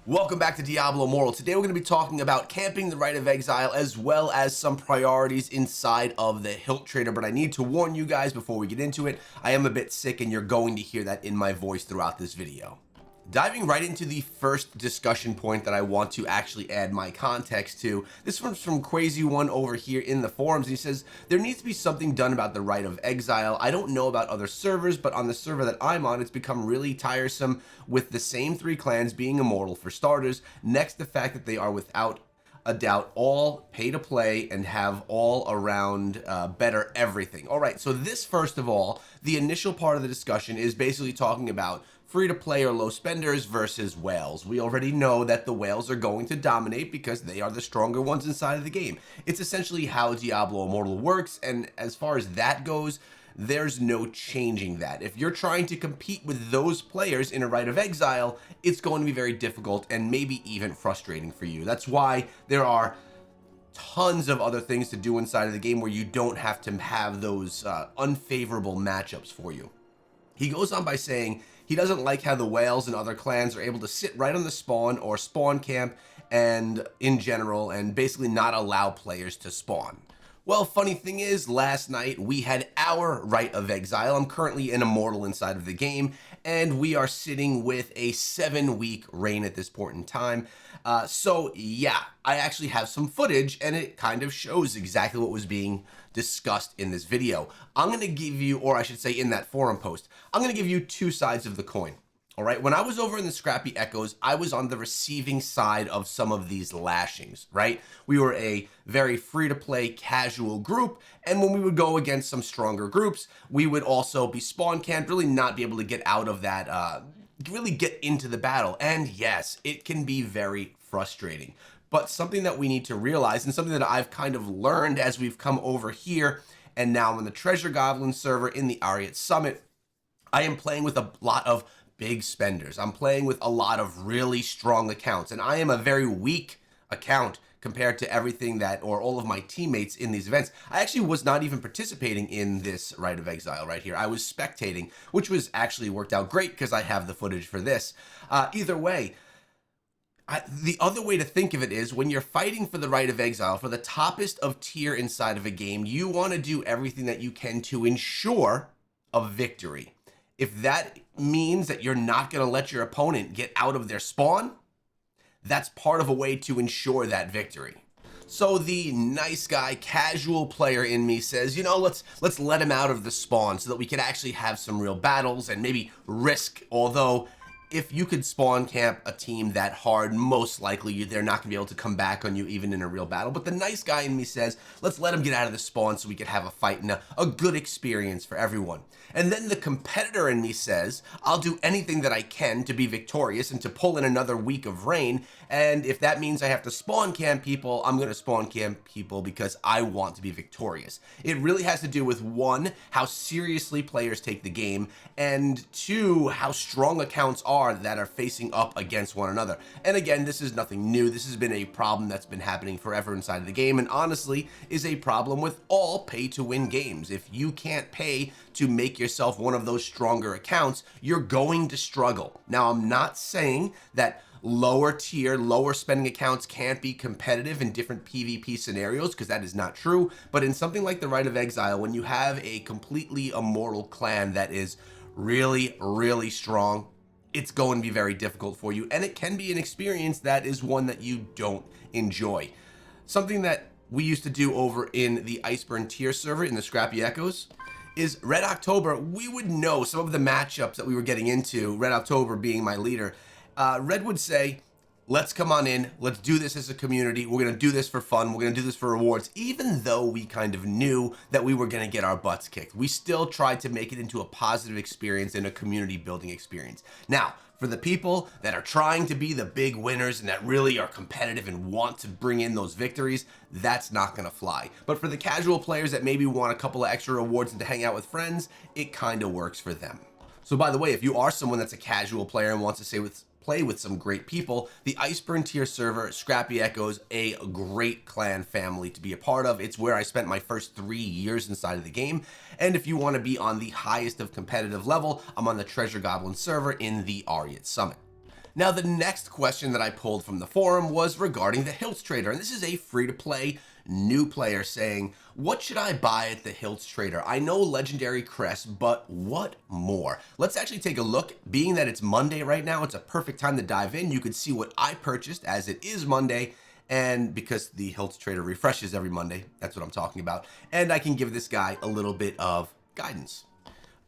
Welcome back to Diablo Immortal. Today we're going to be talking about camping the Rite of Exile as well as some priorities inside of the Hilt Trader, but I need to warn you guys before we get into it, I am a bit sick and you're going to hear that in my voice throughout this video. Diving right into the first discussion point that I want to actually add my context to. This one's from Crazy One over here in the forums. He says, there needs to be something done about the Rite of Exile. I don't know about other servers, but on the server that I'm on, it's become really tiresome with the same three clans being immortal for starters. Next, the fact that they are without a doubt all pay to play and have all around better everything. All right, so this first of all, the initial part of the discussion is basically talking about free to play or low spenders versus whales. We already know that the whales are going to dominate because they are the stronger ones inside of the game. It's essentially how Diablo Immortal works, and as far as that goes, there's no changing that. If you're trying to compete with those players in a Rite of Exile, it's going to be very difficult and maybe even frustrating for you. That's why there are tons of other things to do inside of the game where you don't have to have those unfavorable matchups for you. He goes on by saying he doesn't like how the whales and other clans are able to sit right on the spawn or spawn camp and in general and basically not allow players to spawn. Well, funny thing is, last night we had our Rite of Exile. I'm currently an Immortal inside of the game, and we are sitting with a 7-week reign at this point in time. So yeah, I actually have some footage, and it kind of shows exactly what was being discussed in this video. I'm going to give you, or I should say in that forum post, I'm going to give you two sides of the coin. All right, when I was over in the Scrappy Echoes, I was on the receiving side of some of these lashings, right? We were a very free-to-play casual group, and when we would go against some stronger groups, we would also be spawn camped, really not be able to get out of that, really get into the battle. And yes, it can be very frustrating. But something that we need to realize, and something that I've kind of learned as we've come over here, and now on the Treasure Goblin server in the Ariat Summit, I am playing with a lot of big spenders. I'm playing with a lot of really strong accounts, and I am a very weak account compared to everything that, or all of my teammates in these events. I actually was not even participating in this Rite of Exile right here. I was spectating, which was actually worked out great because I have the footage for this. Either way, the other way to think of it is when you're fighting for the Rite of Exile, for the toppest of tier inside of a game, you want to do everything that you can to ensure a victory. If that means that you're not going to let your opponent get out of their spawn, that's part of a way to ensure that victory. So the nice guy, casual player in me says, you know, let's let him out of the spawn so that we can actually have some real battles and maybe risk, although if you could spawn camp a team that hard, most likely they're not going to be able to come back on you even in a real battle. But the nice guy in me says, let's let him get out of the spawn so we can have a fight and a good experience for everyone. And then the competitor in me says, I'll do anything that I can to be victorious and to pull in another week of reign. And if that means I have to spawn camp people, I'm going to spawn camp people because I want to be victorious. It really has to do with, one, how seriously players take the game, and two, how strong accounts are that are facing up against one another. And again, this is nothing new. This has been a problem that's been happening forever inside of the game, and honestly is a problem with all pay-to-win games. If you can't pay to make yourself one of those stronger accounts, you're going to struggle. Now, I'm not saying that lower tier, lower spending accounts can't be competitive in different PvP scenarios, because that is not true. But in something like the Rite of Exile, when you have a completely immortal clan that is really, really strong, it's going to be very difficult for you, and it can be an experience that is one that you don't enjoy. Something that we used to do over in the Iceburn tier server in the Scrappy Echoes is Red October. We would know some of the matchups that we were getting into, Red October being my leader. Red would say, let's come on in, let's do this as a community, we're going to do this for fun, we're going to do this for rewards. Even though we kind of knew that we were going to get our butts kicked, we still tried to make it into a positive experience and a community building experience. Now, for the people that are trying to be the big winners and that really are competitive and want to bring in those victories, that's not going to fly. But for the casual players that maybe want a couple of extra rewards and to hang out with friends, it kind of works for them. So by the way, if you are someone that's a casual player and wants to play with some great people, the Iceburn tier server, Scrappy Echoes, a great clan family to be a part of. It's where I spent my first 3 years inside of the game. And if you want to be on the highest of competitive level, I'm on the Treasure Goblin server in the Ariat Summit. Now, the next question that I pulled from the forum was regarding the Hilts Trader, and this is a free-to-play new player saying, what should I buy at the Hilts Trader? I know legendary crests, but what more? Let's actually take a look. Being that it's Monday right now, it's a perfect time to dive in. You could see what I purchased as it is Monday, and because the Hilts Trader refreshes every Monday, that's what I'm talking about, and I can give this guy a little bit of guidance.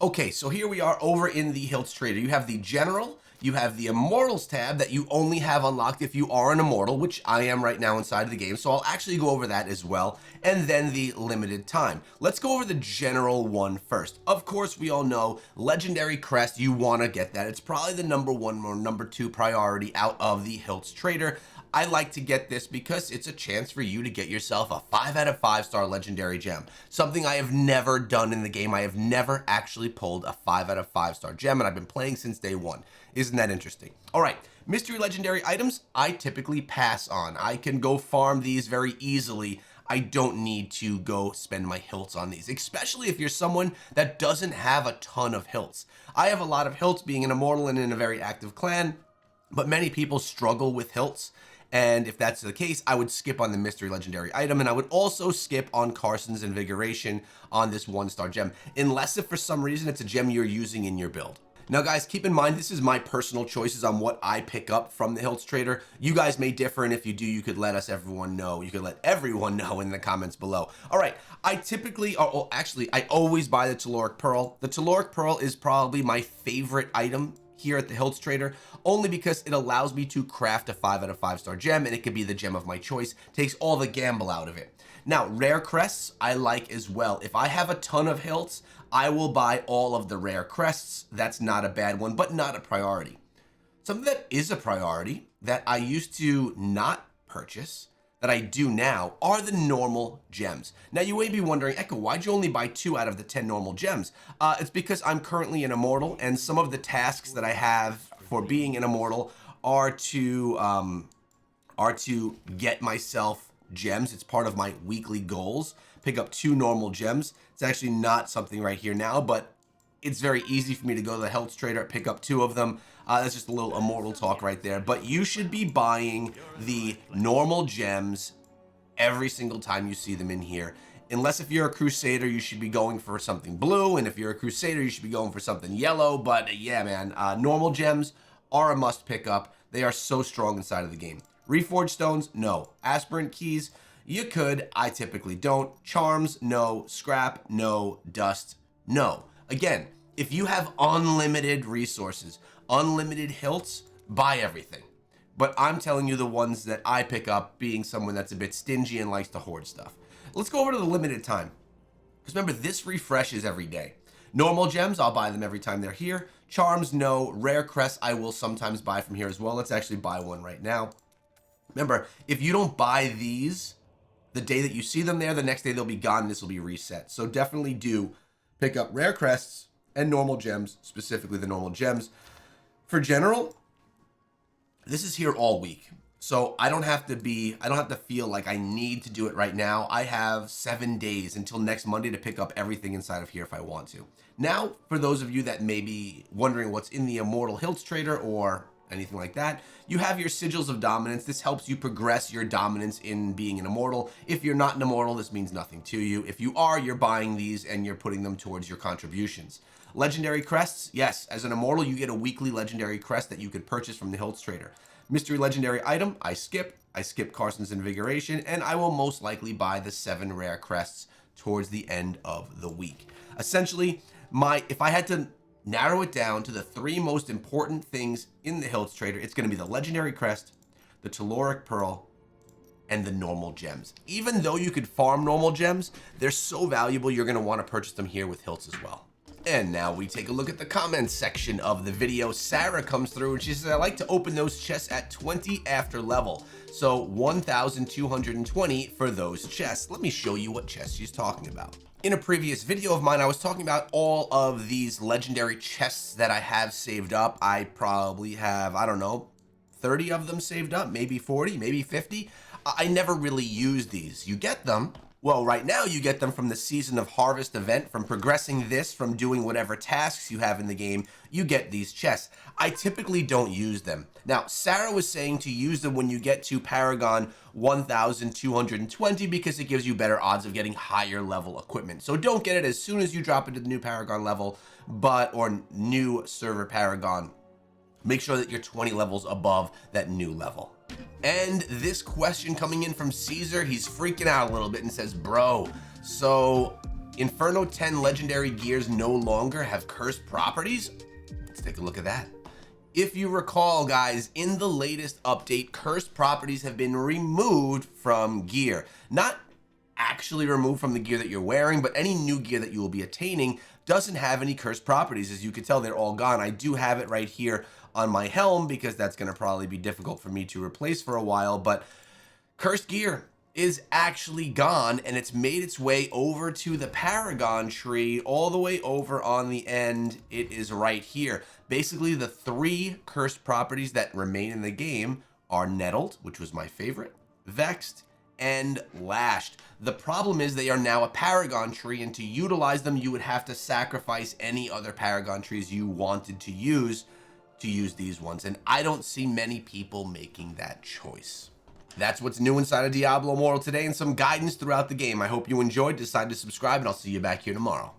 Okay, so here we are over in the Hilts Trader. You have the General, you have the Immortals tab that you only have unlocked if you are an Immortal, which I am right now inside of the game, so I'll actually go over that as well, and then the limited time. Let's go over the General one first. Of course, we all know Legendary Crest, you want to get that. It's probably the number 1 or number 2 priority out of the Hilts Trader. I like to get this because it's a chance for you to get yourself a 5 out of 5 star legendary gem. Something I have never done in the game. I have never actually pulled a 5 out of 5 star gem, and I've been playing since day 1. Isn't that interesting? All right, mystery legendary items, I typically pass on. I can go farm these very easily. I don't need to go spend my hilts on these, especially if you're someone that doesn't have a ton of hilts. I have a lot of hilts being an Immortal and in a very active clan, but many people struggle with hilts. And if that's the case, I would skip on the mystery legendary item, and I would also skip on Carson's Invigoration on this 1-star gem, unless if for some reason it's a gem you're using in your build. Now guys, keep in mind, this is my personal choices on what I pick up from the Hilts Trader. You guys may differ, and if you do, you could let everyone know. You could let everyone know in the comments below. All right, I typically, I always buy the Telluric Pearl. The Telluric Pearl is probably my favorite item here at the Hilts Trader, only because it allows me to craft a 5 out of 5 star gem, and it could be the gem of my choice. Takes all the gamble out of it. Now, rare crests I like as well. If I have a ton of hilts, I will buy all of the rare crests. That's not a bad one, but not a priority. Something that is a priority that I used to not purchase, that I do now, are the normal gems. Now you may be wondering, Echo, why'd you only buy 2 out of the 10 normal gems? It's because I'm currently an Immortal, and some of the tasks that I have for being an Immortal are to get myself gems. It's part of my weekly goals. Pick up 2 normal gems. It's actually not something right here now, but it's very easy for me to go to the Hilts Trader, pick up 2 of them. That's just a little Immortal talk right there. But you should be buying the normal gems every single time you see them in here. Unless if you're a Crusader, you should be going for something blue. And if you're a Crusader, you should be going for something yellow. But yeah, man, normal gems are a must pick up. They are so strong inside of the game. Reforged stones, no. Aspirant keys, you could. I typically don't. Charms, no. Scrap, no. Dust, no. Again, if you have unlimited resources, unlimited hilts, buy everything. But I'm telling you the ones that I pick up, being someone that's a bit stingy and likes to hoard stuff. Let's go over to the limited time. Because remember, this refreshes every day. Normal gems, I'll buy them every time they're here. Charms, no. Rare crests, I will sometimes buy from here as well. Let's actually buy one right now. Remember, if you don't buy these the day that you see them there, the next day they'll be gone and this will be reset. So definitely do pick up rare crests and normal gems, specifically the normal gems. For general, this is here all week. So I don't have to feel like I need to do it right now. I have 7 days until next Monday to pick up everything inside of here if I want to. Now, for those of you that may be wondering what's in the Immortal Hilts Trader or anything like that, you have your Sigils of Dominance. This helps you progress your dominance in being an Immortal. If you're not an Immortal, this means nothing to you. If you are, you're buying these and you're putting them towards your contributions. Legendary crests, yes, as an Immortal, you get a weekly legendary crest that you could purchase from the Hilts Trader. Mystery legendary item, I skip Carson's Invigoration, and I will most likely buy the 7 rare crests towards the end of the week. Essentially, if I had to narrow it down to the 3 most important things in the Hilts Trader, it's going to be the legendary crest, the Telluric Pearl, and the normal gems. Even though you could farm normal gems, they're so valuable you're going to want to purchase them here with Hilts as well. And now we take a look at the comments section of the video. Sarah comes through and she says, I like to open those chests at 20 after level. So 1,220 for those chests. Let me show you what chests she's talking about. In a previous video of mine, I was talking about all of these legendary chests that I have saved up. I probably have, I don't know, 30 of them saved up, maybe 40, maybe 50. I never really use these. You get them, Well, right now you get them from the Season of Harvest event. From progressing this, from doing whatever tasks you have in the game, you get these chests. I typically don't use them. Now, Sarah was saying to use them when you get to Paragon 1220 because it gives you better odds of getting higher level equipment. So don't get it as soon as you drop into the new Paragon level, or new server Paragon. Make sure that you're 20 levels above that new level. And this question coming in from Caesar, he's freaking out a little bit and says, bro, so Inferno 10 legendary gears no longer have cursed properties? Let's take a look at that. If you recall, guys, in the latest update, cursed properties have been removed from gear. Not actually removed from the gear that you're wearing, but any new gear that you will be attaining doesn't have any cursed properties. As you can tell, they're all gone. I do have it right here on my helm because that's going to probably be difficult for me to replace for a while, but cursed gear is actually gone, and it's made its way over to the Paragon tree, all the way over on the end. It is right here. Basically, the 3 cursed properties that remain in the game are Nettled, which was my favorite, Vexed, and Lashed. The problem is they are now a Paragon tree, and to utilize them, you would have to sacrifice any other Paragon trees you wanted to use these ones, and I don't see many people making that choice. That's what's new inside of Diablo Immortal today, and some guidance throughout the game. I hope you enjoyed. Decide to subscribe, and I'll see you back here tomorrow.